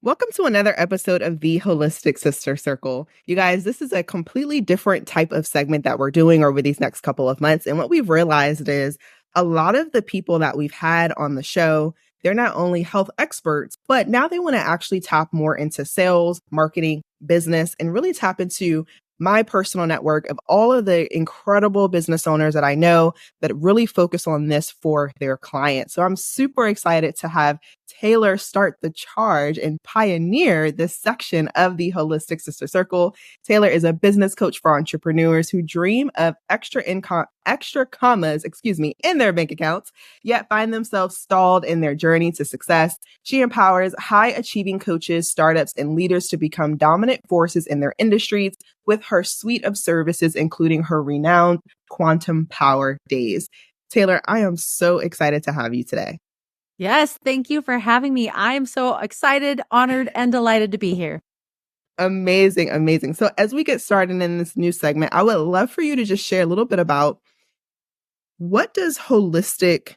Welcome to another episode of the Holistic Sister Circle. You guys, this is a completely different type of segment that we're doing over these next couple of months. And what we've realized is a lot of the people that we've had on the show, they're not only health experts, but now they want to actually tap more into sales, marketing, business, and really tap into my personal network of all of the incredible business owners that I know that really focus on this for their clients. So I'm super excited to have Taylor start the charge and pioneer this section of the Holistic Sister Circle. Taylor is a business coach for entrepreneurs who dream of extra commas, in their bank accounts, yet find themselves stalled in their journey to success. She empowers high achieving coaches, startups, and leaders to become dominant forces in their industries with her suite of services, including her renowned Quantum Power Days. Taylor, I am so excited to have you today. Yes, thank you for having me. I am so excited, honored, and delighted to be here. Amazing, amazing. So as we get started in this new segment, I would love for you to just share a little bit about what does holistic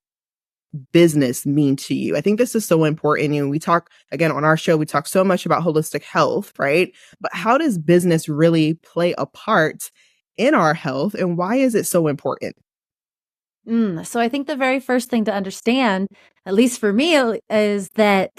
business mean to you? I think this is so important. You know, we talk, again, on our show, we talk so much about holistic health, right? But how does business really play a part in our health, and why is it so important? So I think the very first thing to understand, at least for me, is that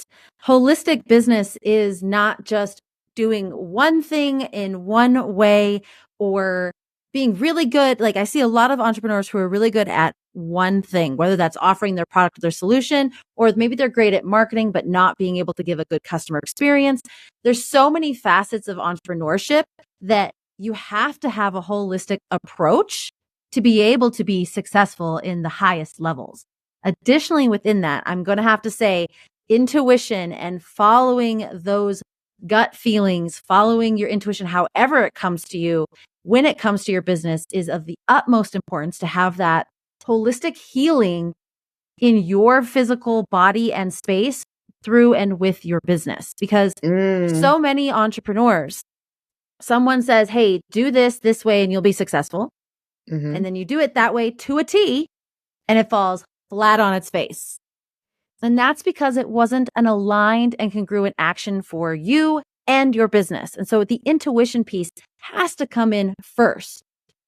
holistic business is not just doing one thing in one way or being really good. Like I see a lot of entrepreneurs who are really good at one thing, whether that's offering their product or their solution, or maybe they're great at marketing, but not being able to give a good customer experience. There's so many facets of entrepreneurship that you have to have a holistic approach to be able to be successful in the highest levels. Additionally, within that, I'm going to have to say intuition and following those gut feelings, following your intuition, however it comes to you, when it comes to your business, is of the utmost importance to have that holistic healing in your physical body and space through and with your business. Because so many entrepreneurs, someone says, hey, do this way and you'll be successful. Mm-hmm. And then you do it that way to a T and it falls flat on its face. And that's because it wasn't an aligned and congruent action for you and your business. And so the intuition piece has to come in first.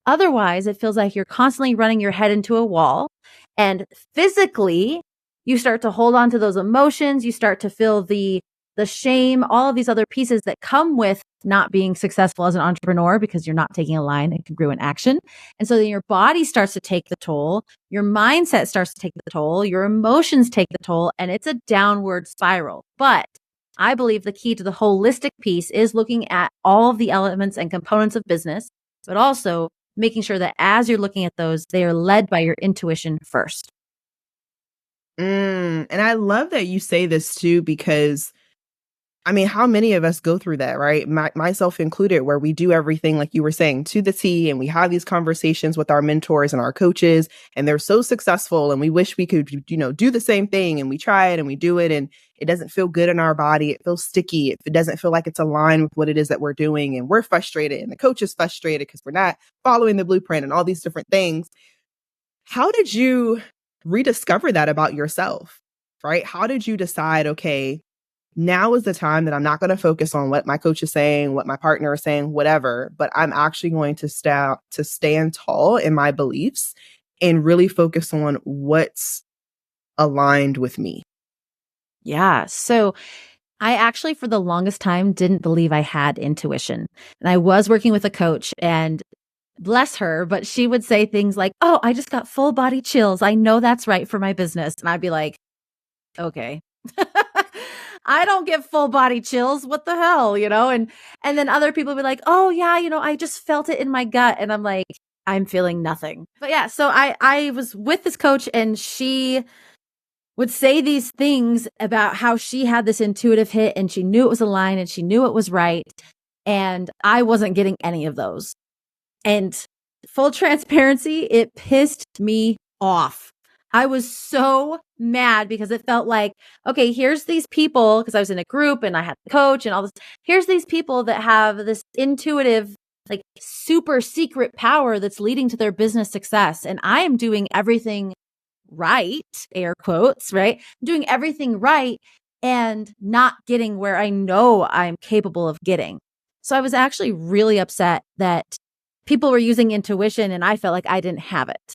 Otherwise, it feels like you're constantly running your head into a wall, and physically you start to hold on to those emotions. You start to feel the shame, all of these other pieces that come with not being successful as an entrepreneur because you're not taking aligned and congruent action. And so then your body starts to take the toll, your mindset starts to take the toll, your emotions take the toll, and it's a downward spiral. But I believe the key to the holistic piece is looking at all of the elements and components of business, but also making sure that as you're looking at those, they are led by your intuition first. And I love that you say this too, because I mean, how many of us go through that, right? Myself included, where we do everything, like you were saying, to the T, and we have these conversations with our mentors and our coaches, and they're so successful, and we wish we could, do the same thing, and we try it and we do it, and it doesn't feel good in our body. It feels sticky. It doesn't feel like it's aligned with what it is that we're doing, and we're frustrated, and the coach is frustrated because we're not following the blueprint and all these different things. How did you rediscover that about yourself, right? How did you decide, okay, now is the time that I'm not going to focus on what my coach is saying, what my partner is saying, whatever, but I'm actually going to stand tall in my beliefs and really focus on what's aligned with me? Yeah. So I actually, for the longest time, didn't believe I had intuition. And I was working with a coach, and bless her, but she would say things like, oh, I just got full body chills. I know that's right for my business. And I'd be like, okay. I don't get full body chills. What the hell, And then other people be like, oh yeah, I just felt it in my gut. And I'm like, I'm feeling nothing. But yeah, so I was with this coach, and she would say these things about how she had this intuitive hit and she knew it was aligned and she knew it was right. And I wasn't getting any of those. And full transparency, it pissed me off. I was so mad because it felt like, okay, here's these people, because I was in a group and I had a coach and all this. Here's these people that have this intuitive, like super secret power that's leading to their business success. And I am doing everything right, air quotes, right? I'm doing everything right. and not getting where I know I'm capable of getting. So I was actually really upset that people were using intuition and I felt like I didn't have it.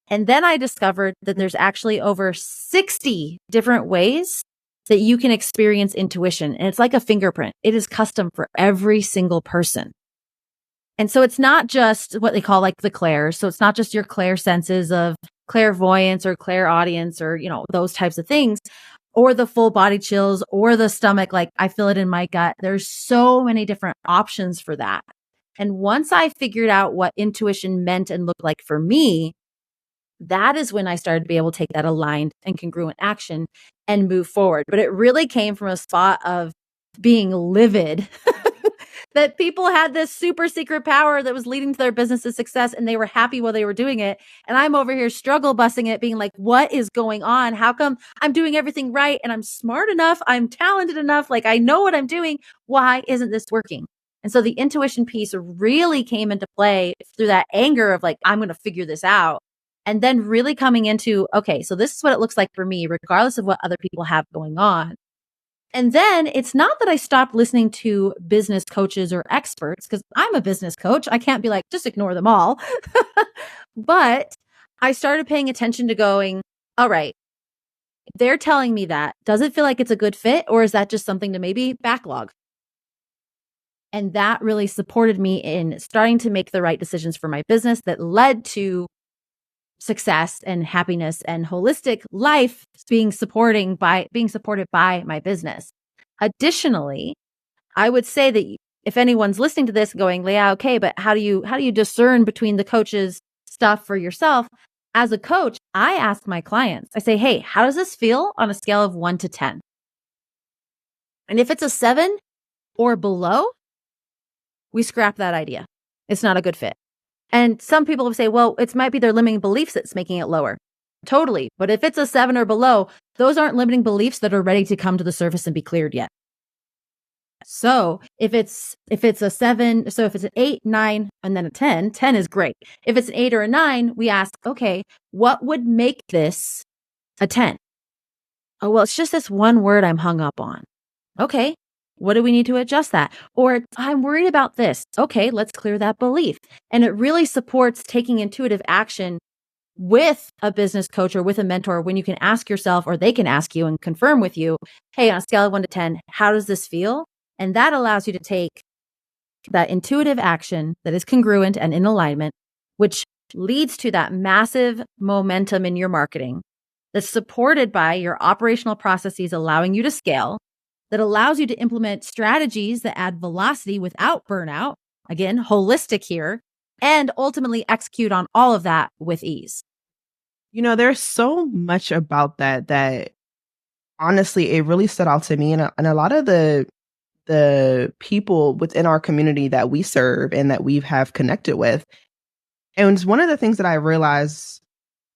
And then I discovered that there's actually over 60 different ways that you can experience intuition. And it's like a fingerprint. It is custom for every single person. And so it's not just what they call like the clairs. So it's not just your clair senses of clairvoyance or clairaudience or, those types of things, or the full body chills or the stomach. Like I feel it in my gut. There's so many different options for that. And once I figured out what intuition meant and looked like for me, that is when I started to be able to take that aligned and congruent action and move forward. But it really came from a spot of being livid that people had this super secret power that was leading to their business's success and they were happy while they were doing it. And I'm over here struggle busting it, being like, what is going on? How come I'm doing everything right? And I'm smart enough. I'm talented enough. Like I know what I'm doing. Why isn't this working? And so the intuition piece really came into play through that anger of like, I'm going to figure this out. And then really coming into, okay, so this is what it looks like for me, regardless of what other people have going on. And then it's not that I stopped listening to business coaches or experts, because I'm a business coach. I can't be like, just ignore them all. But I started paying attention to going, all right, they're telling me that. Does it feel like it's a good fit? Or is that just something to maybe backlog? And that really supported me in starting to make the right decisions for my business that led to success and happiness and holistic life being supported by my business. Additionally, I would say that if anyone's listening to this going, yeah, okay, but how do you discern between the coach's stuff for yourself? As a coach, I ask my clients, I say, hey, how does this feel on a scale of 1 to 10? And if it's a 7 or below, we scrap that idea. It's not a good fit. And some people will say, well, it might be their limiting beliefs that's making it lower. Totally. But if it's a 7 or below, those aren't limiting beliefs that are ready to come to the surface and be cleared yet. So if it's a 7, so if it's an 8, 9, and then a 10, 10 is great. If it's an 8 or a 9, we ask, okay, what would make this a 10? Oh, well, it's just this one word I'm hung up on. Okay. What do we need to adjust that? Or I'm worried about this. Okay, let's clear that belief. And it really supports taking intuitive action with a business coach or with a mentor when you can ask yourself, or they can ask you and confirm with you, hey, on a scale of 1 to 10, how does this feel? And that allows you to take that intuitive action that is congruent and in alignment, which leads to that massive momentum in your marketing that's supported by your operational processes, allowing you to scale, that allows you to implement strategies that add velocity without burnout. Again, holistic here, and ultimately execute on all of that with ease. There's so much about that honestly, it really stood out to me. And a lot of the people within our community that we serve and that we have connected with. And it's one of the things that I realized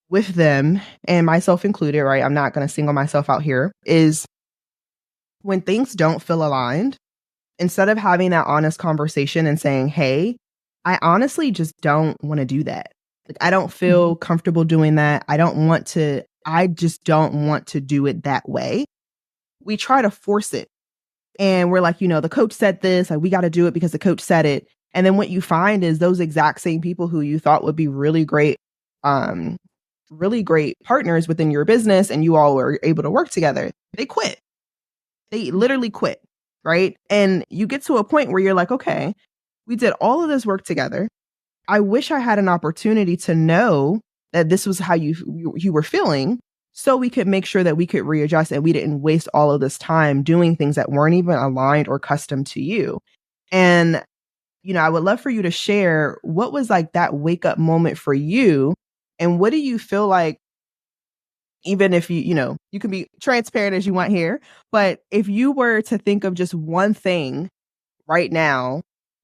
with them, and myself included, right? I'm not going to single myself out here, is when things don't feel aligned, instead of having that honest conversation and saying, hey, I honestly just don't want to do that. Like, I don't feel comfortable doing that. I just don't want to do it that way. We try to force it. And we're like, the coach said this, like, we got to do it because the coach said it. And then what you find is those exact same people who you thought would be really great partners within your business and you all were able to work together, they quit. They literally quit, right? And you get to a point where you're like, okay, we did all of this work together. I wish I had an opportunity to know that this was how you were feeling, so we could make sure that we could readjust and we didn't waste all of this time doing things that weren't even aligned or custom to you. And, I would love for you to share what was like that wake up moment for you. And what do you feel like, even if you can be transparent as you want here, but if you were to think of just one thing right now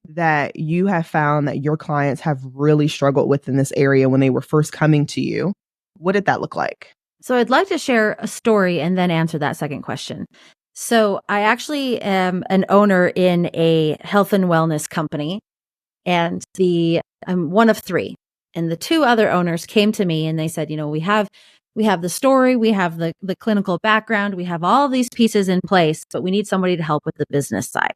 that you have found that your clients have really struggled with in this area when they were first coming to you, what did that look like? So I'd like to share a story and then answer that second question. So I actually am an owner in a health and wellness company, and I'm one of 3. And the 2 other owners came to me and they said, we have We have the story, we have the clinical background, we have all these pieces in place, but we need somebody to help with the business side.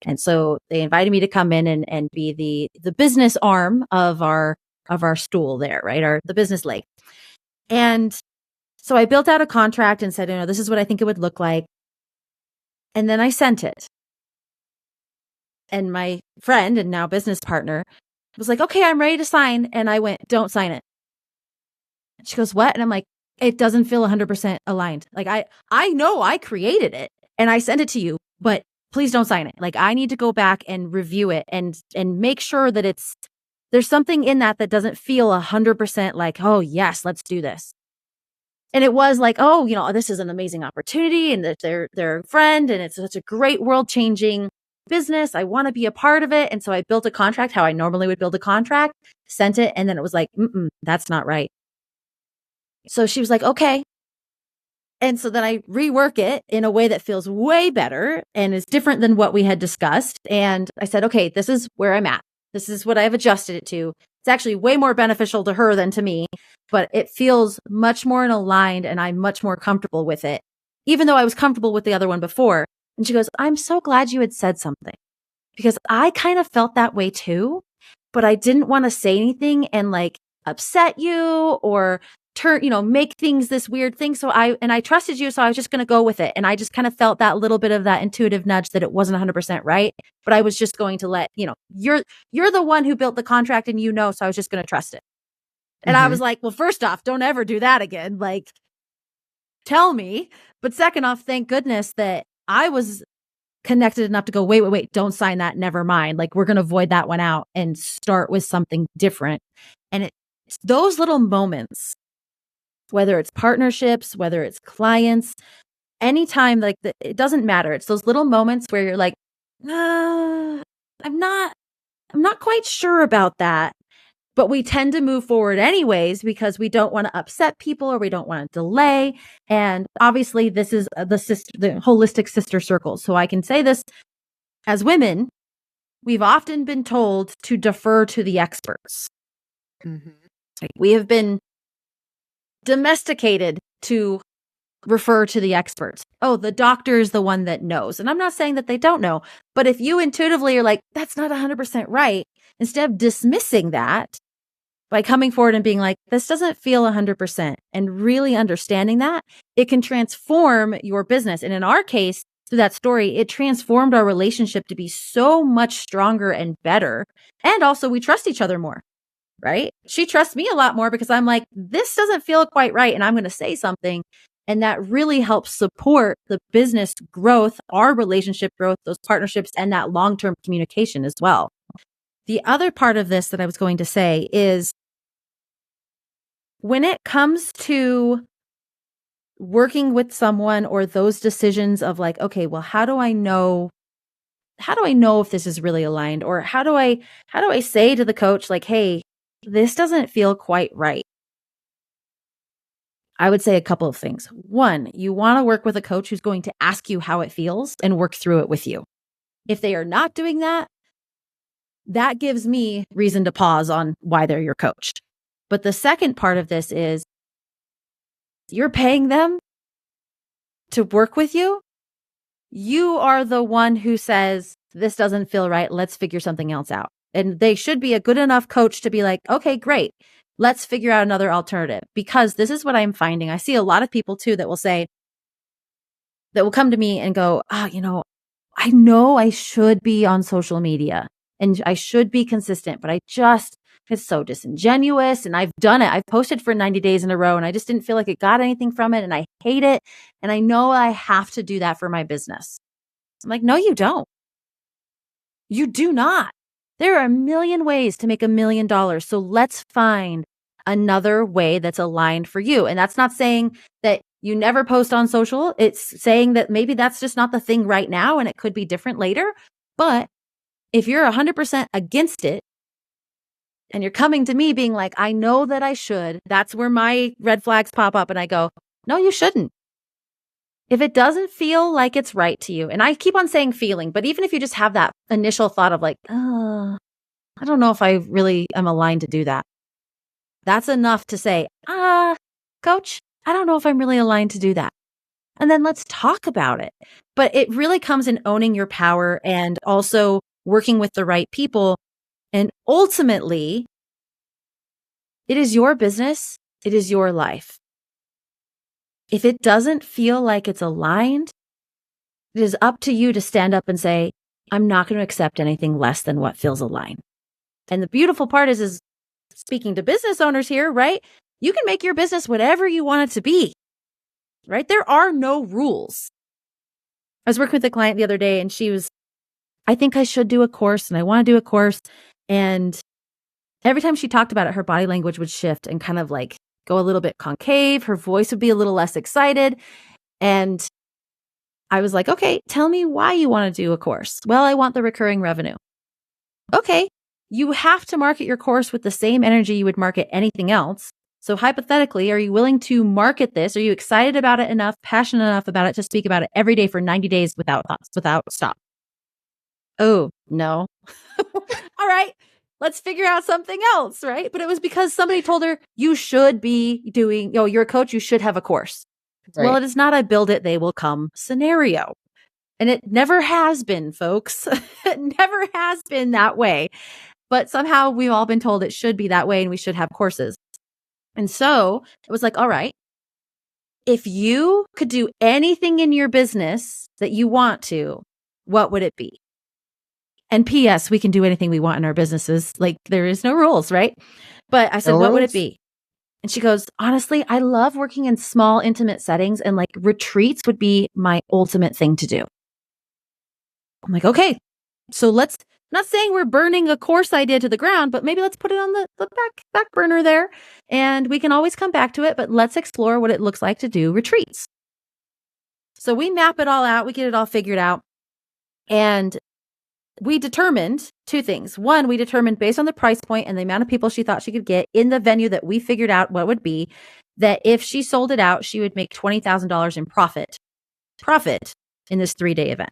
And so they invited me to come in and be the business arm of our stool there, right? The business leg. And so I built out a contract and said, this is what I think it would look like. And then I sent it. And my friend and now business partner was like, okay, I'm ready to sign. And I went, don't sign it. She goes, what? And I'm like, it doesn't feel 100% aligned. Like I know I created it and I sent it to you, but please don't sign it. Like I need to go back and review it and make sure that there's something in that doesn't feel 100% like, oh yes, let's do this. And it was like, oh, this is an amazing opportunity and that they're a friend and it's such a great world changing business. I want to be a part of it. And so I built a contract how I normally would build a contract, sent it. And then it was like, that's not right. So she was like, okay. And so then I rework it in a way that feels way better and is different than what we had discussed. And I said, okay, this is where I'm at. This is what I've adjusted it to. It's actually way more beneficial to her than to me, but it feels much more aligned and I'm much more comfortable with it, even though I was comfortable with the other one before. And she goes, I'm so glad you had said something because I kind of felt that way too, but I didn't want to say anything and like upset you or make things this weird thing. So I trusted you. So I was just going to go with it. And I just kind of felt that little bit of that intuitive nudge that it wasn't 100% right. But I was just going to let, you're the one who built the contract and so I was just going to trust it. And I was like, well, first off, don't ever do that again. Like, tell me. But second off, thank goodness that I was connected enough to go, wait, don't sign that. Never mind. Like, we're going to void that one out and start with something different. And it's those little moments, whether it's partnerships, whether it's clients, anytime, like it doesn't matter. It's those little moments where you're like, I'm not quite sure about that. But we tend to move forward anyways because we don't want to upset people or we don't want to delay. And obviously this is the holistic sister circle. So I can say this as women, we've often been told to defer to the experts. Like we have been domesticated to refer to the experts. Oh, the doctor is the one that knows. And I'm not saying that they don't know, but if you intuitively are like, that's not 100% right, instead of dismissing that by coming forward and being like, this doesn't feel 100% and really understanding that, it can transform your business. And in our case, through that story, it transformed our relationship to be so much stronger and better. And also we trust each other more. Right? She trusts me a lot more because I'm like, this doesn't feel quite right. And I'm going to say something. And that really helps support the business growth, our relationship growth, those partnerships, and that long-term communication as well. The other part of this that I was going to say is when it comes to working with someone or those decisions of like, okay, well, how do I know if this is really aligned? Or how do I say to the coach, like, hey, this doesn't feel quite right? I would say a couple of things. One, you want to work with a coach who's going to ask you how it feels and work through it with you. If they are not doing that, that gives me reason to pause on why they're your coach. But the second part of this is you're paying them to work with you. You are the one who says, this doesn't feel right. Let's figure something else out. And they should be a good enough coach to be like, okay, great. Let's figure out another alternative. Because this is what I'm finding. I see a lot of people too that will come to me and go, I know I should be on social media and I should be consistent, but it's so disingenuous. And I've done it. I've posted for 90 days in a row and I just didn't feel like it got anything from it. And I hate it. And I know I have to do that for my business. I'm like, no, you don't. You do not. There are a million ways to make $1 million. So let's find another way that's aligned for you. And that's not saying that you never post on social. It's saying that maybe that's just not the thing right now and it could be different later. But if you're 100% against it and you're coming to me being like, I know that I should, that's where my red flags pop up and I go, no, you shouldn't. If it doesn't feel like it's right to you, and I keep on saying feeling, but even if you just have that initial thought of like, I don't know if I really am aligned to do that. That's enough to say, coach, I don't know if I'm really aligned to do that. And then let's talk about it. But it really comes in owning your power and also working with the right people. And ultimately, it is your business. It is your life. If it doesn't feel like it's aligned, it is up to you to stand up and say, I'm not going to accept anything less than what feels aligned. And the beautiful part is speaking to business owners here, right? You can make your business whatever you want it to be, right? There are no rules. I was working with a client the other day and she was, I think I should do a course and I want to do a course. And every time she talked about it, her body language would shift and kind of like go a little bit concave. Her voice would be a little less excited. And I was like, okay, tell me why you want to do a course. Well, I want the recurring revenue. Okay, you have to market your course with the same energy you would market anything else. So hypothetically, are you willing to market this? Are you excited about it enough, passionate enough about it to speak about it every day for 90 days without stop? Oh, no. All right, let's figure out something else, right? But it was because somebody told her, you should be doing, you're a coach, you should have a course. Right. Well, it is not a build it, they will come scenario. And it never has been, folks. It never has been that way. But somehow we've all been told it should be that way and we should have courses. And so it was like, all right, if you could do anything in your business that you want to, what would it be? And P.S., we can do anything we want in our businesses. Like there is no rules, right? But I said, what would it be? And she goes, honestly, I love working in small, intimate settings and like retreats would be my ultimate thing to do. I'm like, okay, so let's, not saying we're burning a course idea to the ground, but maybe let's put it on the back burner there and we can always come back to it, but let's explore what it looks like to do retreats. So we map it all out. We get it all figured out. And we determined two things. One, we determined based on the price point and the amount of people she thought she could get in the venue that we figured out what would be, that if she sold it out, she would make $20,000 in profit in this 3-day event.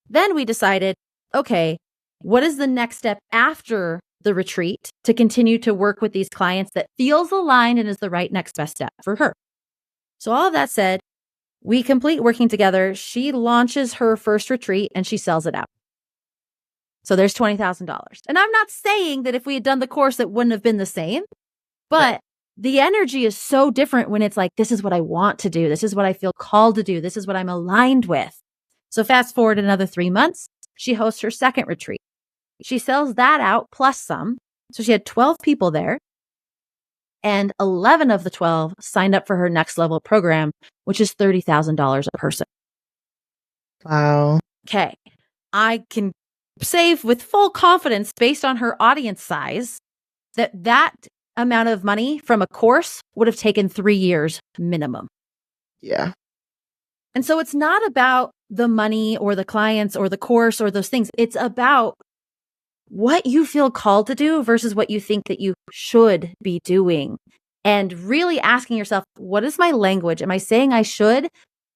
Then we decided, okay, what is the next step after the retreat to continue to work with these clients that feels aligned and is the right next best step for her? So all of that said, we complete working together. She launches her first retreat and she sells it out. So there's $20,000. And I'm not saying that if we had done the course, it wouldn't have been the same, but the energy is so different when it's like, this is what I want to do. This is what I feel called to do. This is what I'm aligned with. So fast forward another 3 months, she hosts her second retreat. She sells that out plus some. So she had 12 people there. And 11 of the 12 signed up for her next level program, which is $30,000 a person. Wow. Okay. I can say with full confidence based on her audience size that amount of money from a course would have taken 3 years minimum. Yeah. And so it's not about the money or the clients or the course or those things. It's about what you feel called to do versus what you think that you should be doing. And really asking yourself, what is my language? Am I saying I should?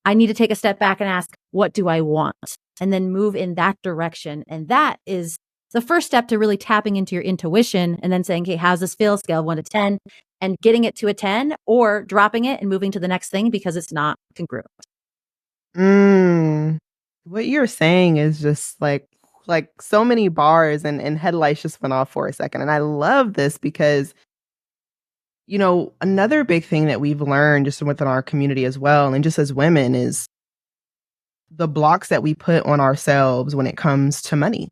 I need to take a step back and ask, what do I want? And then move in that direction. And that is the first step to really tapping into your intuition and then saying, okay, how's this feel? Scale of 1 to 10 and getting it to a 10 or dropping it and moving to the next thing because it's not congruent. What you're saying is just like so many bars and headlights just went off for a second. And I love this because, another big thing that we've learned just within our community as well, and just as women, is the blocks that we put on ourselves when it comes to money.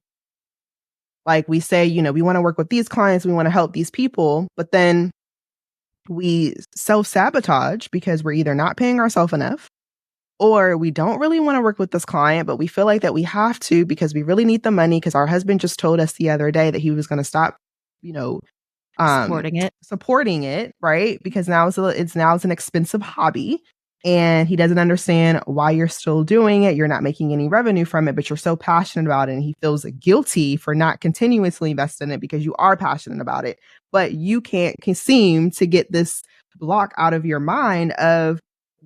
Like we say, we want to work with these clients, we want to help these people, but then we self-sabotage because we're either not paying ourselves enough, or we don't really want to work with this client, but we feel like that we have to because we really need the money because our husband just told us the other day that he was going to stop, supporting it, right? Because now it's an expensive hobby and he doesn't understand why you're still doing it. You're not making any revenue from it, but you're so passionate about it. And he feels guilty for not continuously investing in it because you are passionate about it, but you can't seem to get this block out of your mind of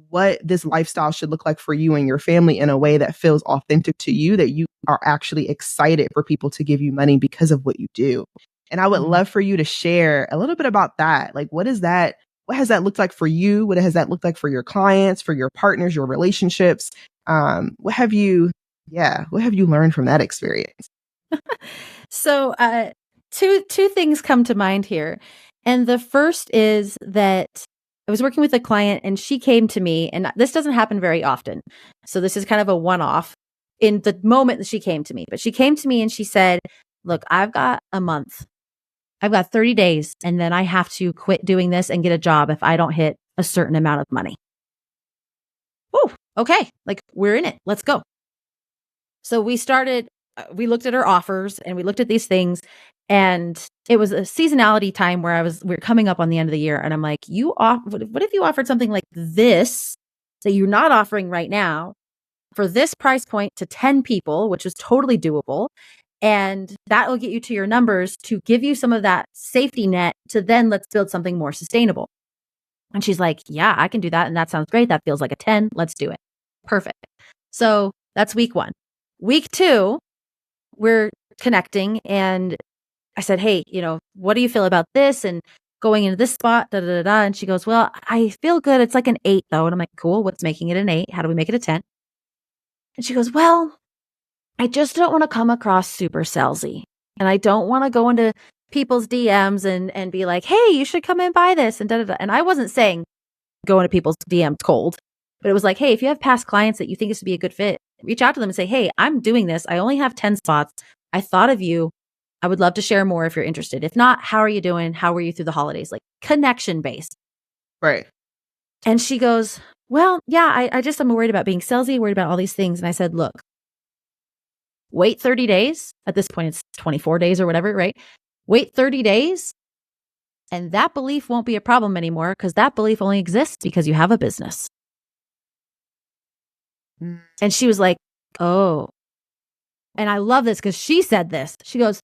what this lifestyle should look like for you and your family in a way that feels authentic to you, that you are actually excited for people to give you money because of what you do. And I would love for you to share a little bit about that. Like, what does that what has that looked like for you? What has that looked like for your clients, for your partners, your relationships? What have you, what have you learned from that experience? So, two things come to mind here. And the first is that I was working with a client and she came to me, and this doesn't happen very often. So this is kind of a one-off in the moment that she came to me. But she came to me and she said, "Look, I've got a month. I've got 30 days, and then I have to quit doing this and get a job if I don't hit a certain amount of money." Oh, okay. Like, we're in it. Let's go. So we looked at our offers and we looked at these things, and it was a seasonality time where we were coming up on the end of the year. And I'm like, what if you offered something like this that you're not offering right now for this price point to 10 people, which is totally doable. And that will get you to your numbers to give you some of that safety net to then let's build something more sustainable. And she's like, yeah, I can do that. And that sounds great. That feels like a 10. Let's do it. Perfect. So that's week 1. Week 2, we're connecting, and I said, "Hey, what do you feel about this and going into this spot?" Da, da, da, da. And she goes, "Well, I feel good. It's like an 8 though." And I'm like, "Cool. What's making it an 8? How do we make it a 10? And she goes, "Well, I just don't want to come across super salesy. And I don't want to go into people's DMs and be like, 'Hey, you should come and buy this.' And da, da, da." And I wasn't saying go into people's DMs cold, but it was like, "Hey, if you have past clients that you think this would be a good fit, reach out to them and say, 'Hey, I'm doing this. I only have 10 spots. I thought of you. I would love to share more if you're interested. If not, how are you doing? How were you through the holidays?'" Like, connection based. Right. And she goes, "Well, yeah, I'm worried about being salesy, worried about all these things." And I said, "Look, wait 30 days. At this point, it's 24 days or whatever, right? Wait 30 days. And that belief won't be a problem anymore, because that belief only exists because you have a business." Mm. And she was like, "Oh." And I love this because she said this. She goes,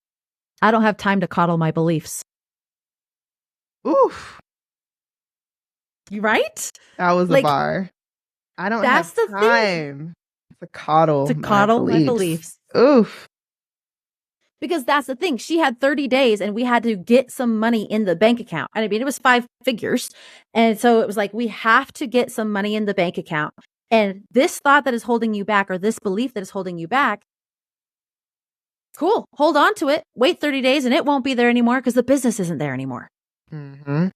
"I don't have time to coddle my beliefs." Oof. You right? That was a Like, bar. I don't that's have the thing. time to coddle To my coddle my beliefs. beliefs. Oof. Because that's the thing. She had 30 days and we had to get some money in the bank account. And I mean, it was 5 figures. And so it was like, we have to get some money in the bank account. And this thought that is holding you back, or this belief that is holding you back, cool, hold on to it. Wait 30 days and it won't be there anymore because the business isn't there anymore. Mm-hmm.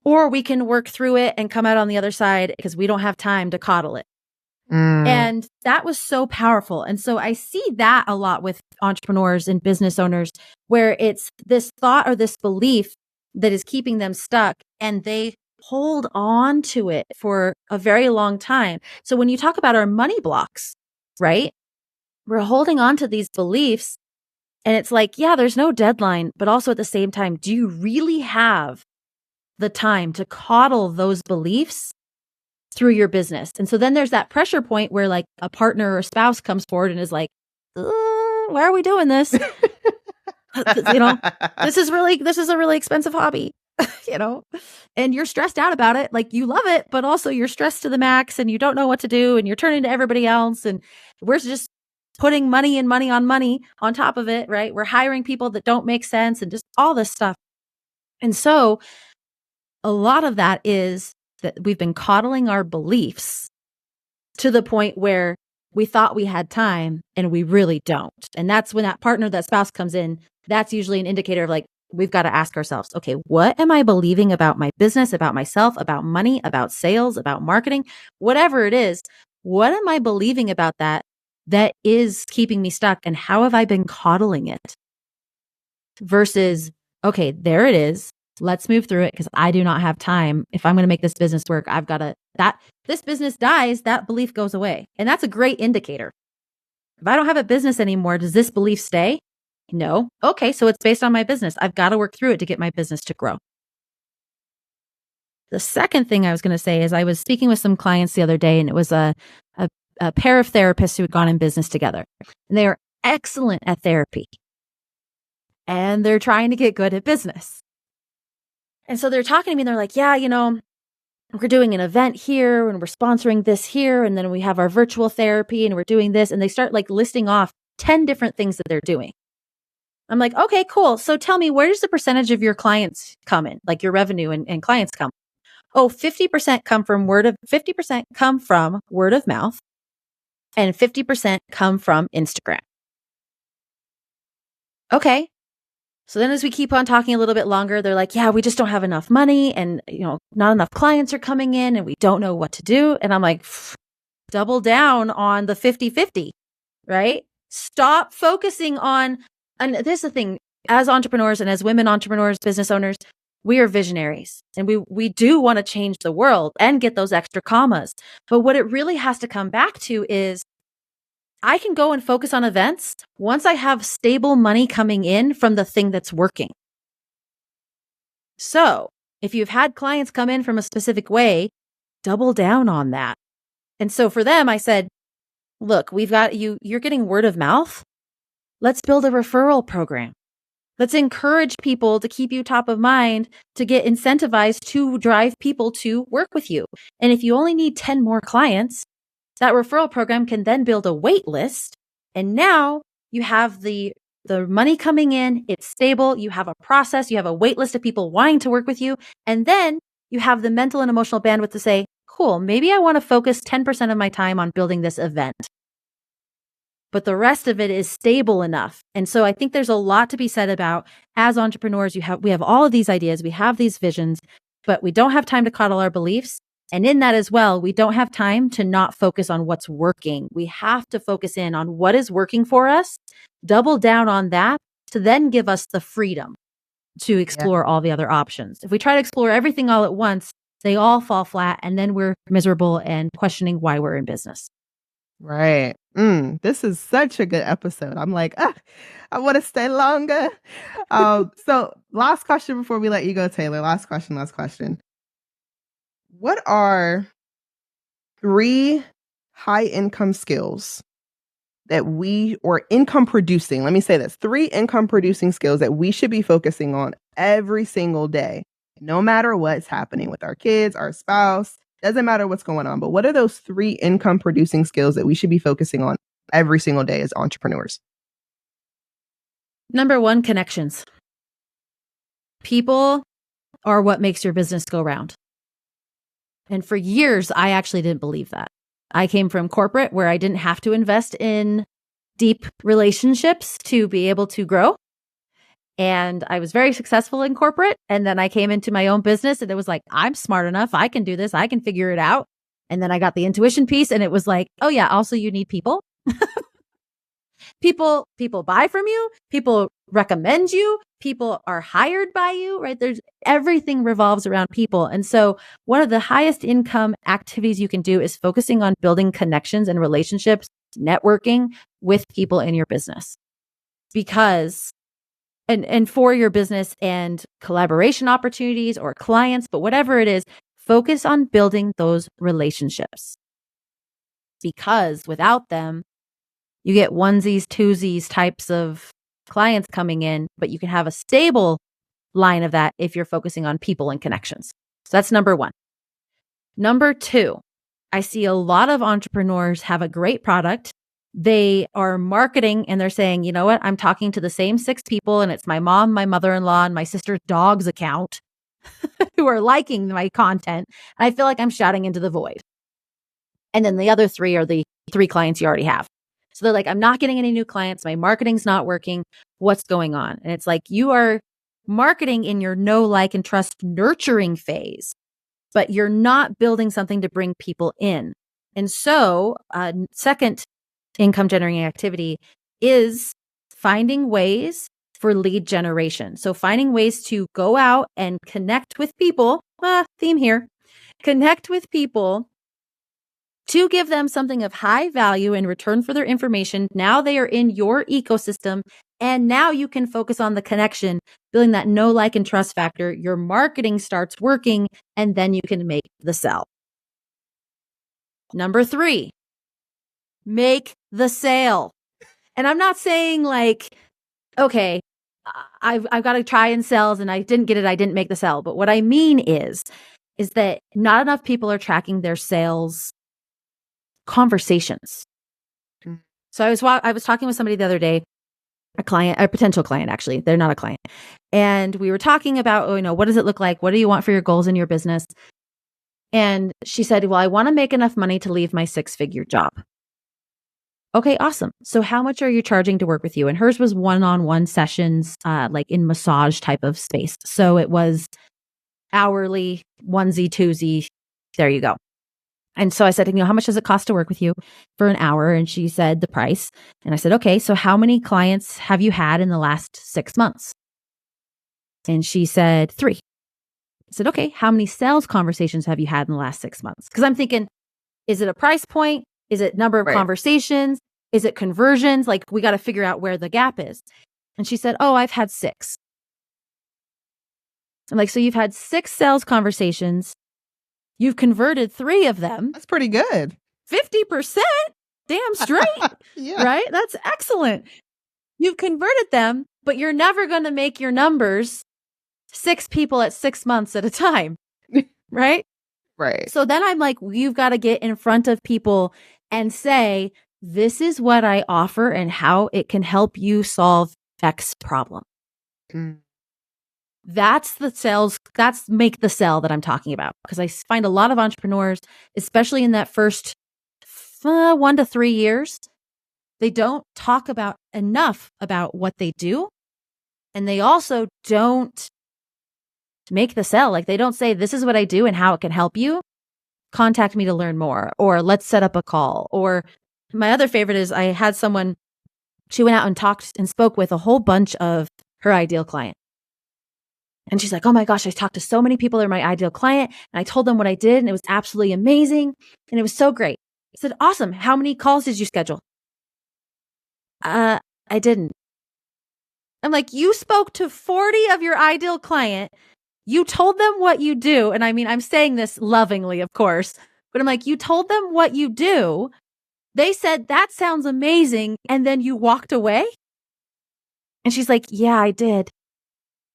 Or we can work through it and come out on the other side because we don't have time to coddle it. And that was so powerful. And so I see that a lot with entrepreneurs and business owners, where it's this thought or this belief that is keeping them stuck, and they hold on to it for a very long time. So when you talk about our money blocks, right? We're holding on to these beliefs, and it's like, yeah, there's no deadline, but also at the same time, do you really have the time to coddle those beliefs through your business? And so then there's that pressure point where, like, a partner or spouse comes forward and is like, why are we doing this? This is a really expensive hobby, and you're stressed out about it. Like, you love it, but also you're stressed to the max and you don't know what to do and you're turning to everybody else. And we're just putting money and money on top of it, right? We're hiring people that don't make sense and just all this stuff. And so a lot of that is that we've been coddling our beliefs to the point where we thought we had time and we really don't. And that's when that partner, that spouse comes in. That's usually an indicator of, like, we've got to ask ourselves, okay, what am I believing about my business, about myself, about money, about sales, about marketing, whatever it is? What am I believing about that is keeping me stuck? And how have I been coddling it? Versus, okay, there it is. Let's move through it because I do not have time. If I'm going to make this business work, I've got to, this business dies, that belief goes away. And that's a great indicator. If I don't have a business anymore, does this belief stay? No. Okay, so it's based on my business. I've got to work through it to get my business to grow. The second thing I was going to say is I was speaking with some clients the other day, and it was a pair of therapists who had gone in business together. And they are excellent at therapy. And they're trying to get good at business. And so they're talking to me and they're like, yeah, we're doing an event here and we're sponsoring this here. And then we have our virtual therapy and we're doing this. And they start, like, listing off 10 different things that they're doing. I'm like, okay, cool. So tell me, where does the percentage of your clients come in? Like, your revenue and clients come? 50% come from 50% come from word of mouth and 50% come from Instagram. Okay. So then as we keep on talking a little bit longer, they're like, yeah, we just don't have enough money and, not enough clients are coming in and we don't know what to do. And I'm like, double down on the 50-50, right? Stop focusing on, and this is the thing, as entrepreneurs and as women entrepreneurs, business owners, we are visionaries and we do want to change the world and get those extra commas. But what it really has to come back to is I can go and focus on events once I have stable money coming in from the thing that's working. So if you've had clients come in from a specific way, double down on that. And so for them, I said, look, we've got you're getting word of mouth. Let's build a referral program. Let's encourage people to keep you top of mind, to get incentivized to drive people to work with you. And if you only need 10 more clients, that referral program can then build a wait list. And now you have the money coming in, it's stable, you have a process, you have a wait list of people wanting to work with you. And then you have the mental and emotional bandwidth to say, cool, maybe I want to focus 10% of my time on building this event. But the rest of it is stable enough. And so I think there's a lot to be said about, as entrepreneurs, we have all of these ideas, we have these visions, but we don't have time to coddle our beliefs. And in that as well, we don't have time to not focus on what's working. We have to focus in on what is working for us, double down on that to then give us the freedom to explore all the other options. If we try to explore everything all at once, they all fall flat and then we're miserable and questioning why we're in business. Right. This is such a good episode. I'm like, I want to stay longer. So last question before we let you go, Taylor. Last question. What are 3 high income skills or income producing, let me say this, 3 income producing skills that we should be focusing on every single day, no matter what's happening with our kids, our spouse, doesn't matter what's going on. But what are those 3 income producing skills that we should be focusing on every single day as entrepreneurs? Number 1, connections. People are what makes your business go round. And for years, I actually didn't believe that. I came from corporate where I didn't have to invest in deep relationships to be able to grow. And I was very successful in corporate. And then I came into my own business and it was like, I'm smart enough. I can do this. I can figure it out. And then I got the intuition piece and it was like, oh yeah, also you need people. People buy from you. People recommend you. People are hired by you, right? Everything revolves around people. And so one of the highest income activities you can do is focusing on building connections and relationships, networking with people in your business. Because and for your business and collaboration opportunities or clients, but whatever it is, focus on building those relationships. Because without them, you get onesies, twosies types of clients coming in, but you can have a stable line of that if you're focusing on people and connections. So that's number 1. Number 2, I see a lot of entrepreneurs have a great product. They are marketing and they're saying, you know what? I'm talking to the same 6 people and it's my mom, my mother-in-law, and my sister's dog's account who are liking my content. And I feel like I'm shouting into the void. And then the other 3 are the 3 clients you already have. So they're like, I'm not getting any new clients. My marketing's not working. What's going on? And it's like, you are marketing in your know, like, and trust nurturing phase, but you're not building something to bring people in. And so second income generating activity is finding ways for lead generation. So finding ways to go out and connect with people, theme here, connect with people to give them something of high value in return for their information. Now they are in your ecosystem and now you can focus on the connection, building that know, like, and trust factor. Your marketing starts working and then you can make the sell. Number 3, make the sale. And I'm not saying like, okay, I've got to try and sell and I didn't get it. I didn't make the sale. But what I mean is that not enough people are tracking their sales conversations. So I was talking with somebody the other day, a potential client, actually. They're not a client. And we were talking about, what does it look like? What do you want for your goals in your business? And she said, well, I want to make enough money to leave my 6-figure job. Okay, awesome. So how much are you charging to work with you? And hers was one-on-one sessions, like in massage type of space. So it was hourly, onesie, twosie. There you go. And so I said, how much does it cost to work with you for an hour? And she said the price. And I said, okay, so how many clients have you had in the last 6 months? And she said 3. I said, okay, how many sales conversations have you had in the last 6 months? Because I'm thinking, is it a price point? Is it number of conversations? Is it conversions? Like, we got to figure out where the gap is. And she said, oh, I've had 6. I'm like, so you've had 6 sales conversations. You've converted 3 of them. That's pretty good. 50%? Damn straight. Yeah. Right? That's excellent. You've converted them, but you're never going to make your numbers 6 people at 6 months at a time. Right? Right. So then I'm like, you've got to get in front of people and say, this is what I offer and how it can help you solve X problem. Mm. That's the sales, that's make the sell that I'm talking about. Because I find a lot of entrepreneurs, especially in that first 1 to 3 years, they don't talk about enough about what they do. And they also don't make the sell. Like, they don't say, this is what I do and how it can help you. Contact me to learn more, or let's set up a call. Or my other favorite is, I had someone, she went out and talked and spoke with a whole bunch of her ideal client. And she's like, oh my gosh, I talked to so many people that are my ideal client. And I told them what I did, and it was absolutely amazing. And it was so great. I said, awesome. How many calls did you schedule? I didn't. I'm like, you spoke to 40 of your ideal client. You told them what you do. And I mean, I'm saying this lovingly, of course, but I'm like, you told them what you do. They said, that sounds amazing. And then you walked away. And she's like, yeah, I did.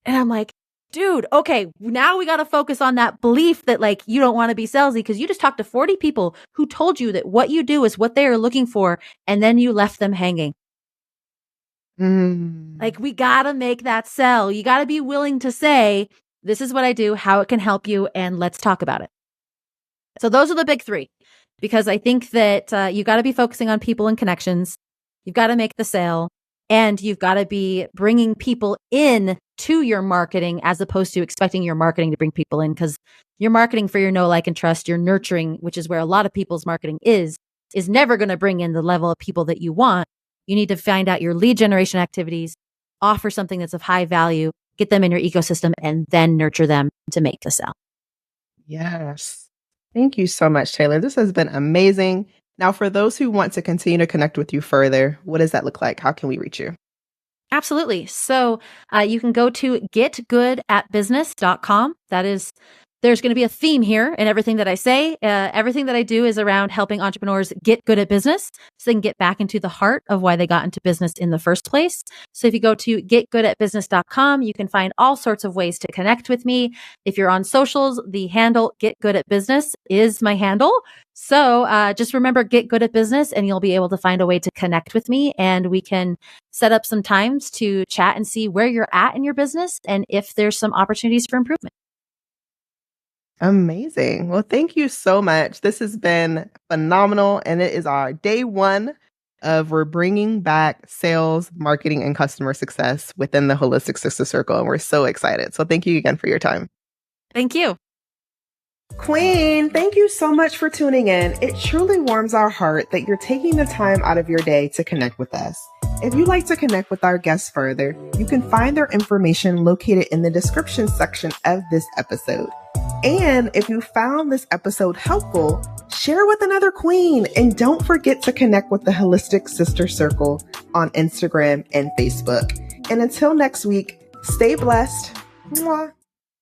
And I'm like, dude, okay, now we got to focus on that belief that, like, you don't want to be salesy because you just talked to 40 people who told you that what you do is what they are looking for. And then you left them hanging. Like, we got to make that sell. You got to be willing to say, this is what I do, how it can help you, and let's talk about it. So those are the big 3, because I think that you got to be focusing on people and connections. You've got to make the sale, and you've got to be bringing people in to your marketing as opposed to expecting your marketing to bring people in, because your marketing for your know, like, and trust, your nurturing, which is where a lot of people's marketing is never going to bring in the level of people that you want. You need to find out your lead generation activities, offer something that's of high value, get them in your ecosystem, and then nurture them to make the sell. Yes. Thank you so much, Taylor. This has been amazing. Now, for those who want to continue to connect with you further, what does that look like? How can we reach you? Absolutely. So you can go to getgoodatbusiness.com. There's going to be a theme here in everything that I say. Everything that I do is around helping entrepreneurs get good at business so they can get back into the heart of why they got into business in the first place. So if you go to getgoodatbusiness.com, you can find all sorts of ways to connect with me. If you're on socials, the handle Get Good at Business is my handle. So just remember Get Good at Business, and you'll be able to find a way to connect with me, and we can set up some times to chat and see where you're at in your business and if there's some opportunities for improvement. Amazing. Well, thank you so much. This has been phenomenal. And it is our day 1 of we're bringing back sales, marketing, and customer success within the Holistic Sister Circle. And we're so excited. So thank you again for your time. Thank you. Queen, thank you so much for tuning in. It truly warms our heart that you're taking the time out of your day to connect with us. If you'd like to connect with our guests further, you can find their information located in the description section of this episode. And if you found this episode helpful, share with another queen. And don't forget to connect with the Holistic Sister Circle on Instagram and Facebook. And until next week, stay blessed. Mwah.